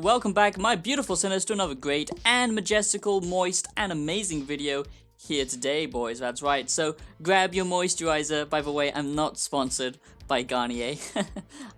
Welcome back, my beautiful sinners, to another great and majestical, moist and amazing video here today, boys. That's right. So grab your moisturizer. By the way, I'm not sponsored by Garnier.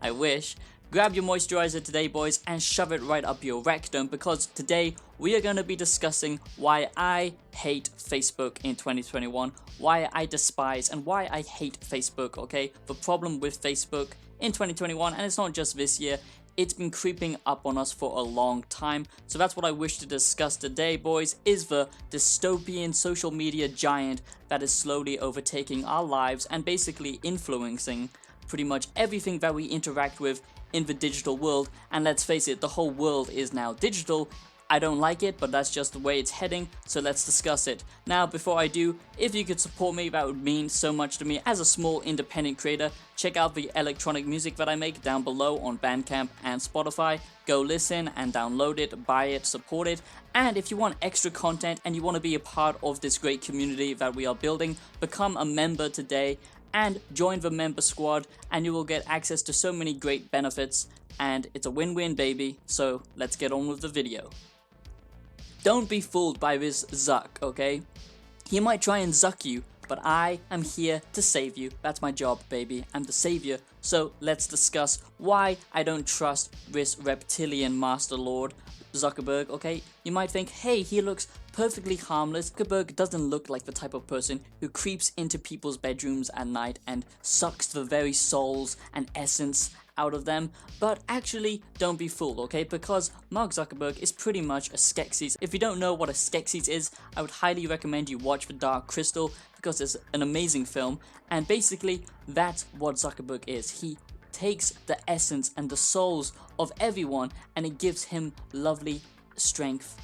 I wish. Grab your moisturizer today, boys, and shove it right up your rectum, because today we are going to be discussing why I hate Facebook in 2021, why I despise and why I hate Facebook, okay? The problem with Facebook in 2021, and it's not just this year, it's been creeping up on us for a long time. So that's what I wish to discuss today, boys, is the dystopian social media giant that is slowly overtaking our lives and basically influencing pretty much everything that we interact with in the digital world. And let's face it, the whole world is now digital. I don't like it, but that's just the way it's heading, so let's discuss it. Now, before I do, if you could support me, that would mean so much to me as a small independent creator. Check out the electronic music that I make down below on Bandcamp and Spotify. Go listen and download it, buy it, support it. And if you want extra content and you want to be a part of this great community that we are building, become a member today and join the member squad, and you will get access to so many great benefits. And it's a win-win, baby. So let's get on with the video. Don't be fooled by this Zuck, okay? He might try and Zuck you, but I am here to save you. That's my job, baby. I'm the savior. So let's discuss why I don't trust this reptilian master lord, Zuckerberg, okay? You might think, hey, he looks perfectly harmless. Zuckerberg doesn't look like the type of person who creeps into people's bedrooms at night and sucks the very souls and essence out of them. But actually, don't be fooled, okay? Because Mark Zuckerberg is pretty much a Skeksis. If you don't know what a Skeksis is, I would highly recommend you watch The Dark Crystal, because it's an amazing film. And basically, that's what Zuckerberg is. He takes the essence and the souls of everyone, and it gives him lovely strength.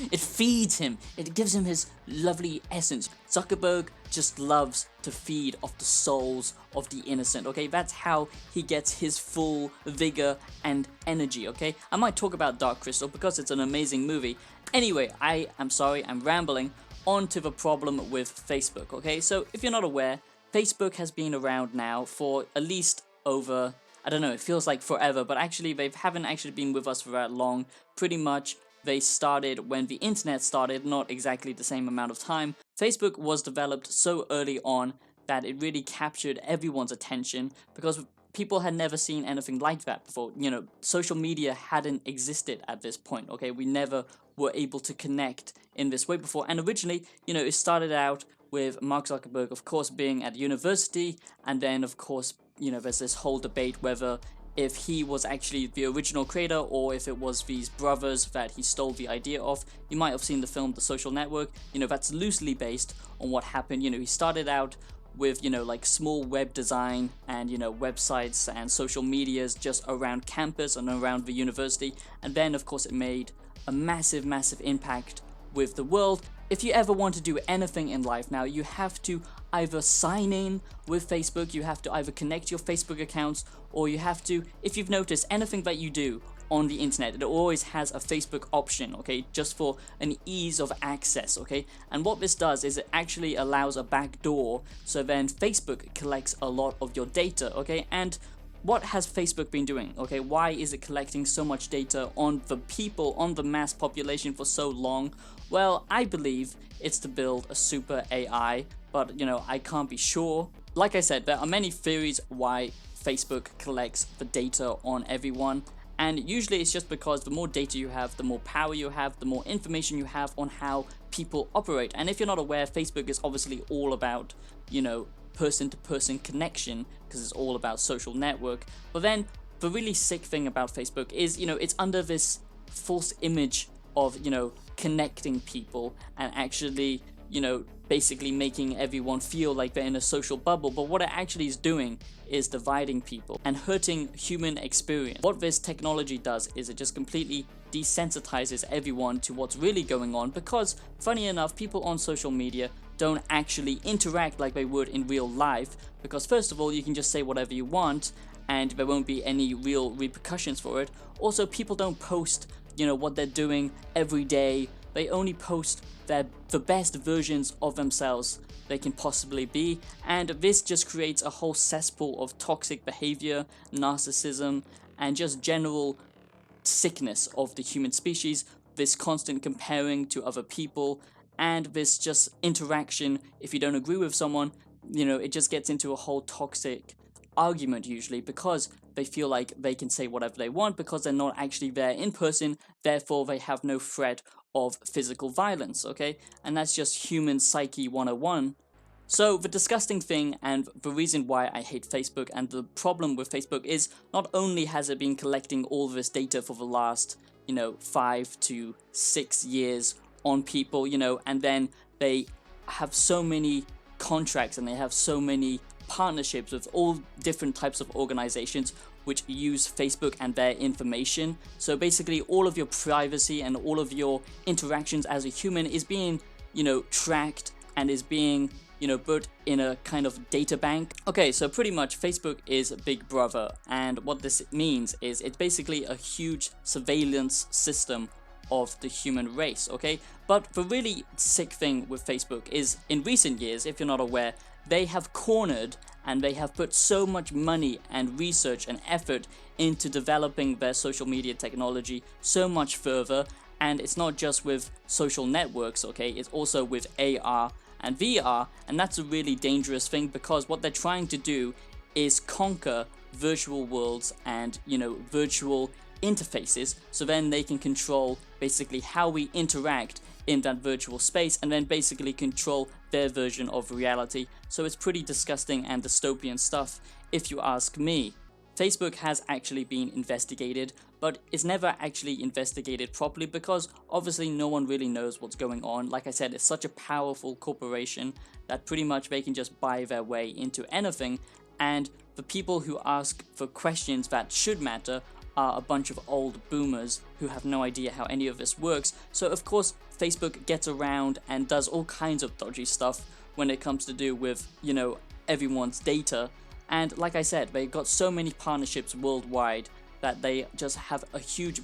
It feeds him, it gives him his lovely essence. Zuckerberg just loves to feed off the souls of the innocent, okay? That's how he gets his full vigor and energy, okay? I might talk about Dark Crystal because it's an amazing movie. Anyway, I'm sorry, I'm rambling. On to the problem with Facebook, okay? So if you're not aware, Facebook has been around now for at least over, I don't know, it feels like forever, but actually they haven't actually been with us for that long. Pretty much they started when the internet started, not exactly the same amount of time. Facebook was developed so early on that it really captured everyone's attention, because people had never seen anything like that before. You know, social media hadn't existed at this point, okay? We never were able to connect in this way before. And originally, you know, it started out with Mark Zuckerberg, of course, being at university, and then, of course, you know, there's this whole debate whether if he was actually the original creator or if it was these brothers that he stole the idea of. You might have seen the film The Social Network. You know, that's loosely based on what happened. You know, he started out with, you know, like small web design and, you know, websites and social medias just around campus and around the university. And then, of course, it made a massive, massive impact with the world. If you ever want to do anything in life now, you have to either sign in with Facebook, you have to either connect your Facebook accounts, or you have to, if you've noticed, anything that you do on the internet, it always has a Facebook option, okay, just for an ease of access, okay? And what this does is it actually allows a back door, so then Facebook collects a lot of your data, okay? And what has Facebook been doing, okay? Why is it collecting so much data on the people, on the mass population for so long? Well, I believe it's to build a super AI, but, you know, I can't be sure. Like I said, there are many theories why Facebook collects the data on everyone, and usually it's just because the more data you have, the more power you have, the more information you have on how people operate. And if you're not aware, Facebook is obviously all about, you know, person-to-person connection, because it's all about social network. But then the really sick thing about Facebook is, you know, it's under this false image of, you know, connecting people and actually, you know, basically making everyone feel like they're in a social bubble. But what it actually is doing is dividing people and hurting human experience. What this technology does is it just completely desensitizes everyone to what's really going on, because funny enough, people on social media don't actually interact like they would in real life, because first of all, you can just say whatever you want and there won't be any real repercussions for it. Also, people don't post, you know, what they're doing every day. They only post the best versions of themselves they can possibly be, and this just creates a whole cesspool of toxic behavior, narcissism, and just general sickness of the human species, this constant comparing to other people, and this just interaction. If you don't agree with someone, it just gets into a whole toxic argument usually, because they feel like they can say whatever they want because they're not actually there in person, therefore they have no threat of physical violence, okay? And that's just human psyche 101. So the disgusting thing, and the reason why I hate Facebook, and the problem with Facebook, is not only has it been collecting all this data for the last 5 to 6 years on people, and then they have so many contracts and they have so many partnerships with all different types of organizations which use Facebook and their information. So basically all of your privacy and all of your interactions as a human is being, tracked and is being, put in a kind of data bank. Okay, so pretty much Facebook is Big Brother, and what this means is it's basically a huge surveillance system of the human race, okay? But the really sick thing with Facebook is, in recent years, if you're not aware, they have cornered and they have put so much money and research and effort into developing their social media technology so much further. And it's not just with social networks, okay? It's also with AR and VR, and that's a really dangerous thing, because what they're trying to do is conquer virtual worlds and, virtual interfaces, so then they can control basically how we interact in that virtual space, and then basically control their version of reality. So it's pretty disgusting and dystopian stuff, if you ask me. Facebook has actually been investigated, but it's never actually investigated properly, because obviously no one really knows what's going on. Like I said, it's such a powerful corporation that pretty much they can just buy their way into anything, and the people who ask for questions that should matter are a bunch of old boomers who have no idea how any of this works. So of course Facebook gets around and does all kinds of dodgy stuff when it comes to do with, everyone's data. And like I said, they got so many partnerships worldwide that they just have a huge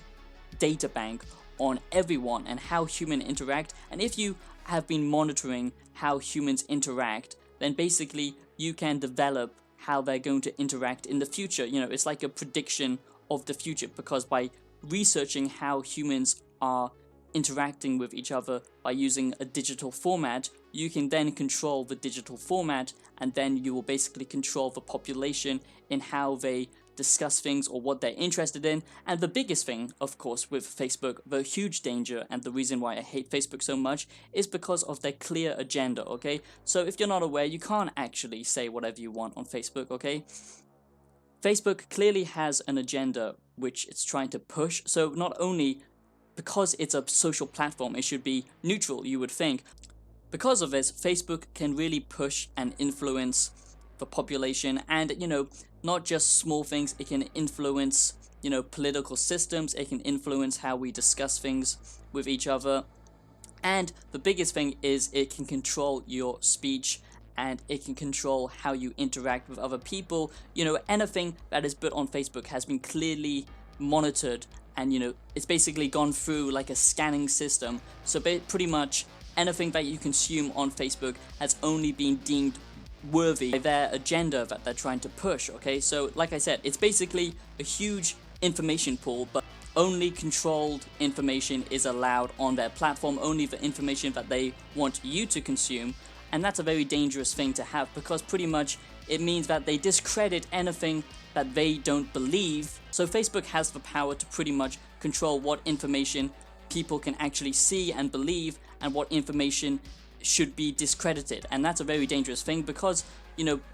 data bank on everyone and how humans interact. And if you have been monitoring how humans interact, then basically you can develop how they're going to interact in the future. It's like a prediction of the future, because by researching how humans are interacting with each other by using a digital format, you can then control the digital format, and then you will basically control the population in how they discuss things or what they're interested in. And the biggest thing, of course, with Facebook, the huge danger and the reason why I hate Facebook so much, is because of their clear agenda, okay? So if you're not aware, you can't actually say whatever you want on Facebook, okay? Facebook clearly has an agenda which it's trying to push. So not only because it's a social platform, it should be neutral, you would think. Because of this, Facebook can really push and influence the population, and not just small things. It can influence political systems, it can influence how we discuss things with each other, and the biggest thing is it can control your speech, and it can control how you interact with other people. Anything that is put on Facebook has been clearly monitored, and it's basically gone through like a scanning system. So pretty much anything that you consume on Facebook has only been deemed worthy by their agenda that they're trying to push, okay? So like I said, it's basically a huge information pool, but only controlled information is allowed on their platform, only the information that they want you to consume. And that's a very dangerous thing to have, because pretty much it means that they discredit anything that they don't believe. So Facebook has the power to pretty much control what information people can actually see and believe, and what information should be discredited. And that's a very dangerous thing, because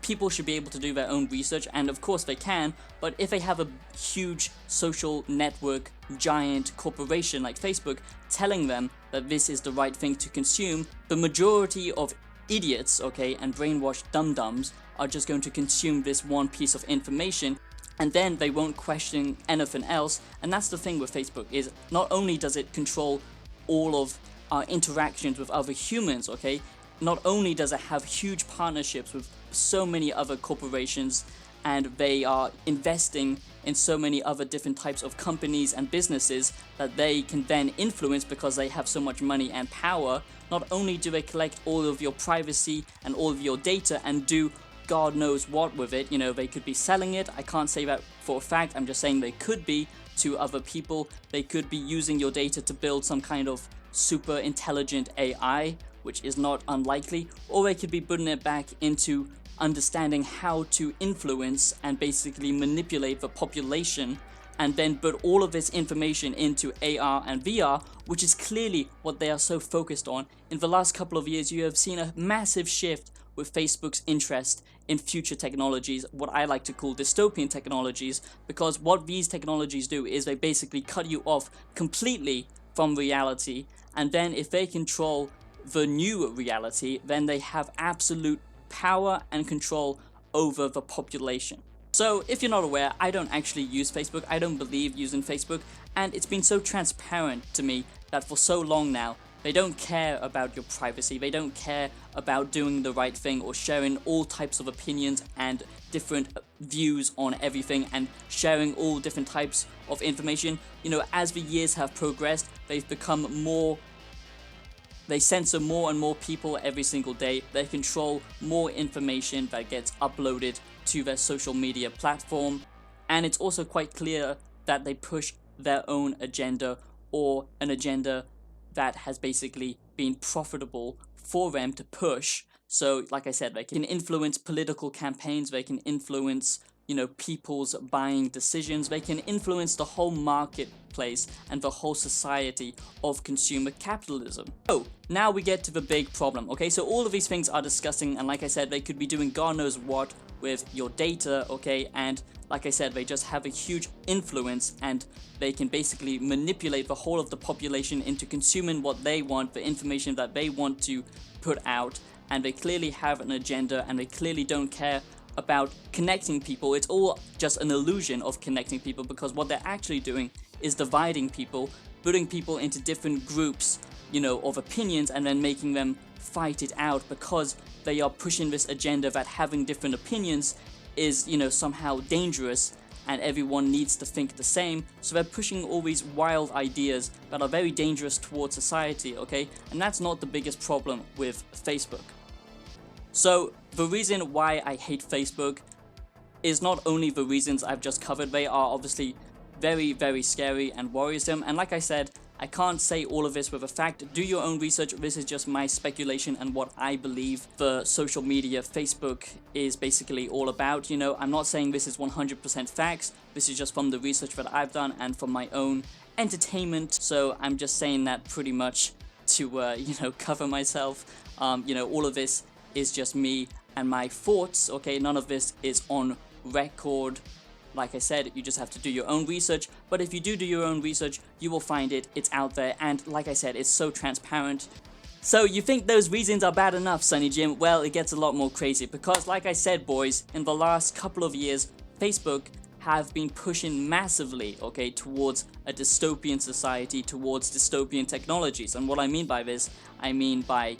people should be able to do their own research, and of course they can, but if they have a huge social network giant corporation like Facebook telling them that this is the right thing to consume, the majority of idiots, okay, and brainwashed dum-dums are just going to consume this one piece of information, and then they won't question anything else. And that's the thing with Facebook, is not only does it control all of our interactions with other humans, okay, not only does it have huge partnerships with so many other corporations, and they are investing in so many other different types of companies and businesses that they can then influence because they have so much money and power. Not only do they collect all of your privacy and all of your data and do God knows what with it, they could be selling it. I can't say that for a fact, I'm just saying they could be, to other people. They could be using your data to build some kind of super intelligent AI, which is not unlikely, or they could be putting it back into understanding how to influence and basically manipulate the population, and then put all of this information into AR and VR, which is clearly what they are so focused on. In the last couple of years, you have seen a massive shift with Facebook's interest in future technologies, what I like to call dystopian technologies, because what these technologies do is they basically cut you off completely from reality, and then if they control the new reality, then they have absolute power and control over the population. So if you're not aware, I don't actually use Facebook. I don't believe using Facebook, and it's been so transparent to me that for so long now, they don't care about your privacy. They don't care about doing the right thing or sharing all types of opinions and different views on everything and sharing all different types of information. You know, as the years have progressed, they've become more. They censor more and more people every single day. They control more information that gets uploaded to their social media platform. And it's also quite clear that they push their own agenda, or an agenda that has basically been profitable for them to push. So, like I said, they can influence political campaigns, they can influence, people's buying decisions, they can influence the whole marketplace and the whole society of consumer capitalism. So, now we get to the big problem, okay? So all of these things are disgusting, and like I said, they could be doing God knows what with your data, okay? And like I said, they just have a huge influence, and they can basically manipulate the whole of the population into consuming what they want, the information that they want to put out, and they clearly have an agenda, and they clearly don't care about connecting people. It's all just an illusion of connecting people, because what they're actually doing is dividing people, putting people into different groups, of opinions, and then making them fight it out, because they are pushing this agenda that having different opinions is, somehow dangerous, and everyone needs to think the same. So they're pushing all these wild ideas that are very dangerous towards society, okay? And that's not the biggest problem with Facebook. So the reason why I hate Facebook is not only the reasons I've just covered. They are obviously very, very scary and worrisome. And like I said, I can't say all of this with a fact. Do your own research. This is just my speculation and what I believe the social media Facebook is basically all about. I'm not saying this is 100% facts. This is just from the research that I've done and from my own entertainment. So I'm just saying that pretty much to, cover myself. All of this is just me and my thoughts, okay? None of this is on record. Like I said, you just have to do your own research, but if you do your own research, you will find it, it's out there, and like I said, it's so transparent. So you think those reasons are bad enough, Sonny Jim? Well, it gets a lot more crazy, because like I said, boys, in the last couple of years, Facebook have been pushing massively, okay, towards a dystopian society, towards dystopian technologies. And what I mean by this, I mean by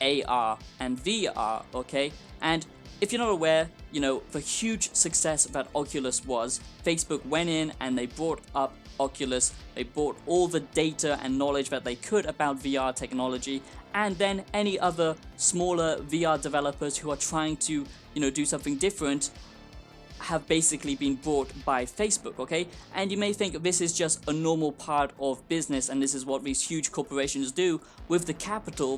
AR and VR, okay? And if you're not aware, the huge success that Oculus was, Facebook went in and they brought up Oculus, they brought all the data and knowledge that they could about VR technology, and then any other smaller VR developers who are trying to, do something different have basically been brought by Facebook, okay? And you may think this is just a normal part of business and this is what these huge corporations do with the capital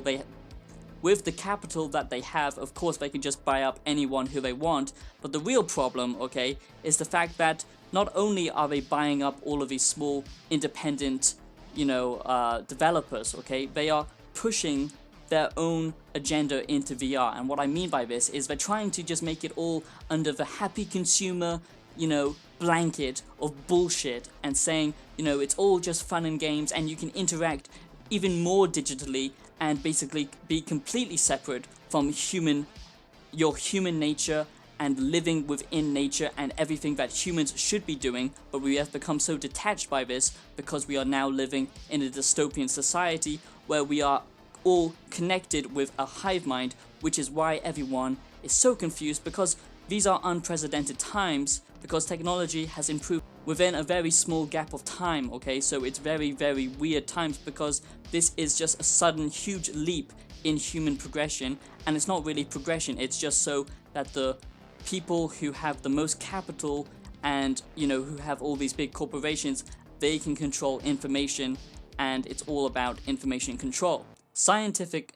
that they have. Of course, they can just buy up anyone who they want, but the real problem, okay, is the fact that not only are they buying up all of these small independent, developers, okay, they are pushing their own agenda into VR. And what I mean by this is they're trying to just make it all under the happy consumer, blanket of bullshit, and saying, it's all just fun and games, and you can interact even more digitally and basically be completely separate from your human nature and living within nature and everything that humans should be doing. But we have become so detached by this because we are now living in a dystopian society where we are all connected with a hive mind, which is why everyone is so confused, because these are unprecedented times, because technology has improved within a very small gap of time, okay? So it's very, very weird times, because this is just a sudden huge leap in human progression, and it's not really progression, it's just so that the people who have the most capital and, you know, who have all these big corporations, they can control information, and it's all about information control. Scientific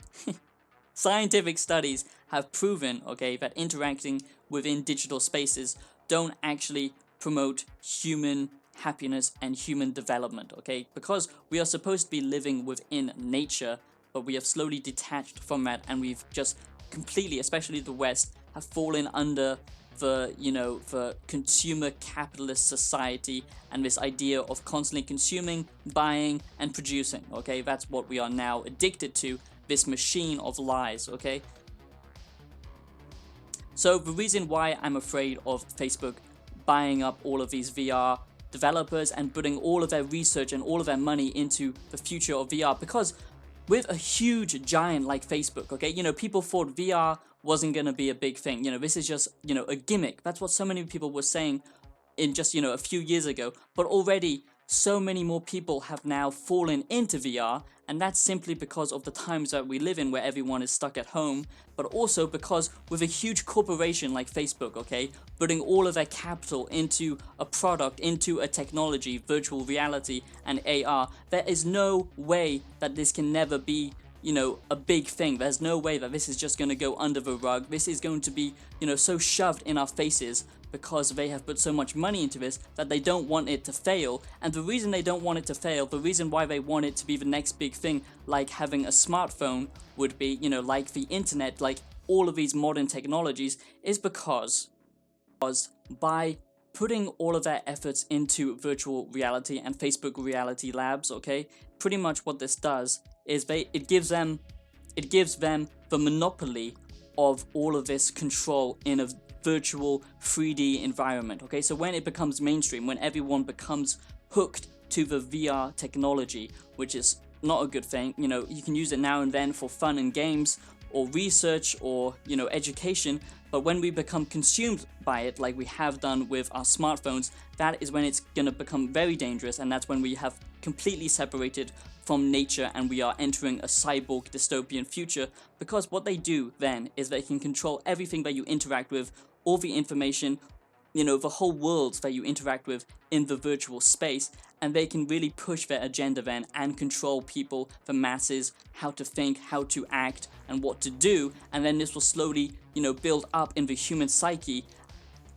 studies have proven, okay, that interacting within digital spaces don't actually promote human happiness and human development, okay? Because we are supposed to be living within nature, but we have slowly detached from that, and we've just completely, especially the West, have fallen under the consumer capitalist society and this idea of constantly consuming, buying, and producing, okay? That's what we are now addicted to, this machine of lies, okay? So the reason why I'm afraid of Facebook buying up all of these VR developers and putting all of their research and all of their money into the future of VR, because with a huge giant like Facebook, okay, you know, people thought VR wasn't going to be a big thing. You know, this is just, you know, a gimmick. That's what so many people were saying in just, you know, a few years ago. But already so many more people have now fallen into VR, and that's simply because of the times that we live in where everyone is stuck at home, but also because with a huge corporation like Facebook, okay, putting all of their capital into a product, into a technology, virtual reality and AR, there is no way that this can never be, you know, a big thing. There's no way that this is just going to go under the rug. This is going to be, you know, so shoved in our faces because they have put so much money into this that they don't want it to fail. And the reason they don't want it to fail, the reason why they want it to be the next big thing, like having a smartphone would be, you know, like the internet, like all of these modern technologies, is because by putting all of their efforts into virtual reality and Facebook reality labs, okay, pretty much what this does is it gives them the monopoly of all of this control in a virtual 3D environment, okay? So when it becomes mainstream, when everyone becomes hooked to the VR technology, which is not a good thing, you know, you can use it now and then for fun and games or research or, you know, education, but when we become consumed by it, like we have done with our smartphones, that is when it's gonna become very dangerous, and that's when we have completely separated from nature and we are entering a cyborg dystopian future, because what they do then is they can control everything that you interact with, all the information, you know, the whole world that you interact with in the virtual space, and they can really push their agenda then and control people, the masses, how to think, how to act, and what to do, and then this will slowly, you know, build up in the human psyche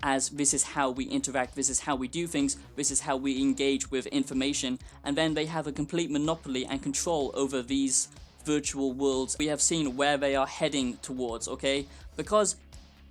as this is how we interact, this is how we do things, this is how we engage with information, and then they have a complete monopoly and control over these virtual worlds. We have seen where they are heading towards, okay? Because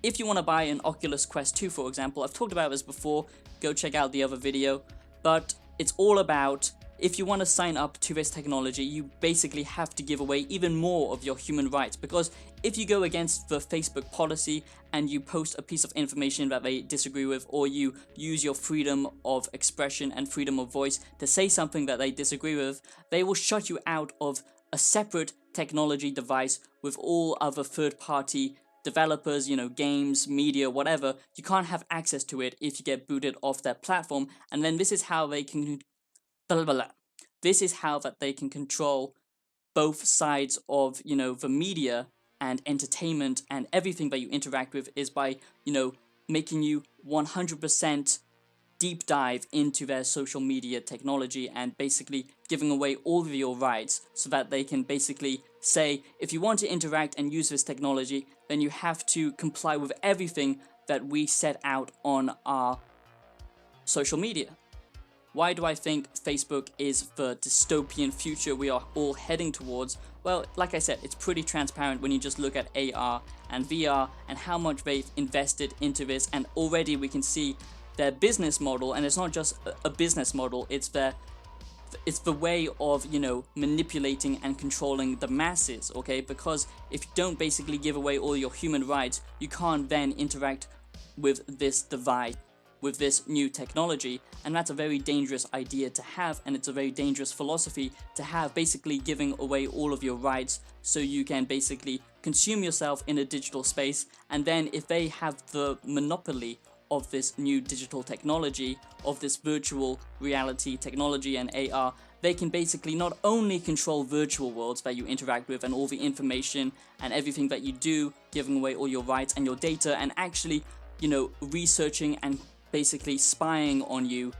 if you want to buy an Oculus Quest 2, for example, I've talked about this before, go check out the other video, but it's all about, if you want to sign up to this technology, you basically have to give away even more of your human rights, because if you go against the Facebook policy and you post a piece of information that they disagree with, or you use your freedom of expression and freedom of voice to say something that they disagree with, they will shut you out of a separate technology device with all other third-party developers, you know, games, media, whatever. You can't have access to it if you get booted off their platform, and then this is how they can this is how that they can control both sides of, you know, the media and entertainment, and everything that you interact with is by, you know, making you 100% deep dive into their social media technology and basically giving away all of your rights, so that they can basically say, if you want to interact and use this technology, then you have to comply with everything that we set out on our social media. Why do I think Facebook is the dystopian future we are all heading towards? Well, like I said, it's pretty transparent when you just look at AR and VR and how much they've invested into this, and already we can see their business model, and it's not just a business model, it's the way of, you know, manipulating and controlling the masses, okay? Because if you don't basically give away all your human rights, you can't then interact with this device, with this new technology, and that's a very dangerous idea to have, and it's a very dangerous philosophy to have, basically giving away all of your rights so you can basically consume yourself in a digital space, and then if they have the monopoly of this new digital technology, of this virtual reality technology and AR, they can basically not only control virtual worlds that you interact with and all the information and everything that you do, giving away all your rights and your data, and actually, you know, researching and basically spying on you,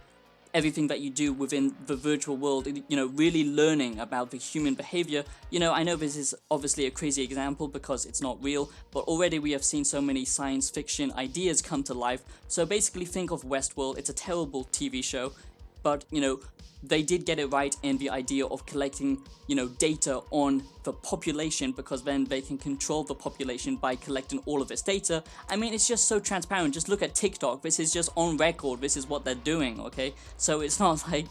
everything that you do within the virtual world, you know, really learning about the human behavior. You know, I know this is obviously a crazy example because it's not real, but already we have seen so many science fiction ideas come to life. So basically think of Westworld. It's a terrible TV show, but, you know, they did get it right in the idea of collecting, you know, data on the population, because then they can control the population by collecting all of its data. I mean, it's just so transparent. Just look at TikTok. This is just on record. This is what they're doing, okay? So it's not like,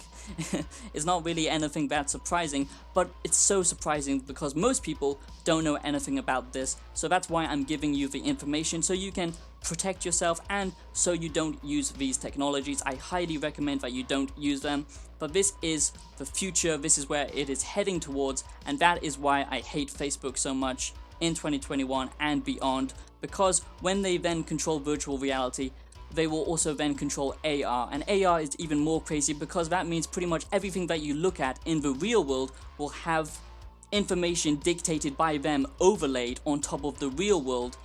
it's not really anything that surprising, but it's so surprising because most people don't know anything about this. So that's why I'm giving you the information so you can protect yourself and so you don't use these technologies. I highly recommend that you don't use them, but this is the future. This is where it is heading towards, and that is why I hate Facebook so much in 2021 and beyond, because when they then control virtual reality, they will also then control AR, and AR is even more crazy because that means pretty much everything that you look at in the real world will have information dictated by them overlaid on top of the real world.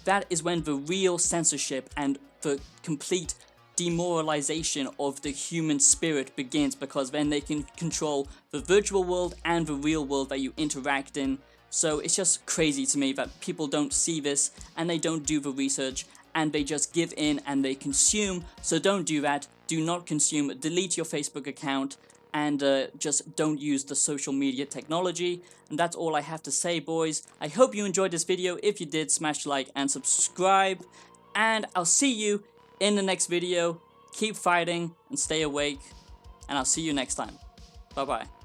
That is when the real censorship and the complete demoralization of the human spirit begins, because then they can control the virtual world and the real world that you interact in. So it's just crazy to me that people don't see this and they don't do the research and they just give in and they consume. So don't do that. Do not consume. Delete your Facebook account and just don't use the social media technology. And that's all I have to say, boys. I hope you enjoyed this video. If you did, smash like and subscribe, and I'll see you in the next video. Keep fighting and stay awake, and I'll see you next time. Bye bye.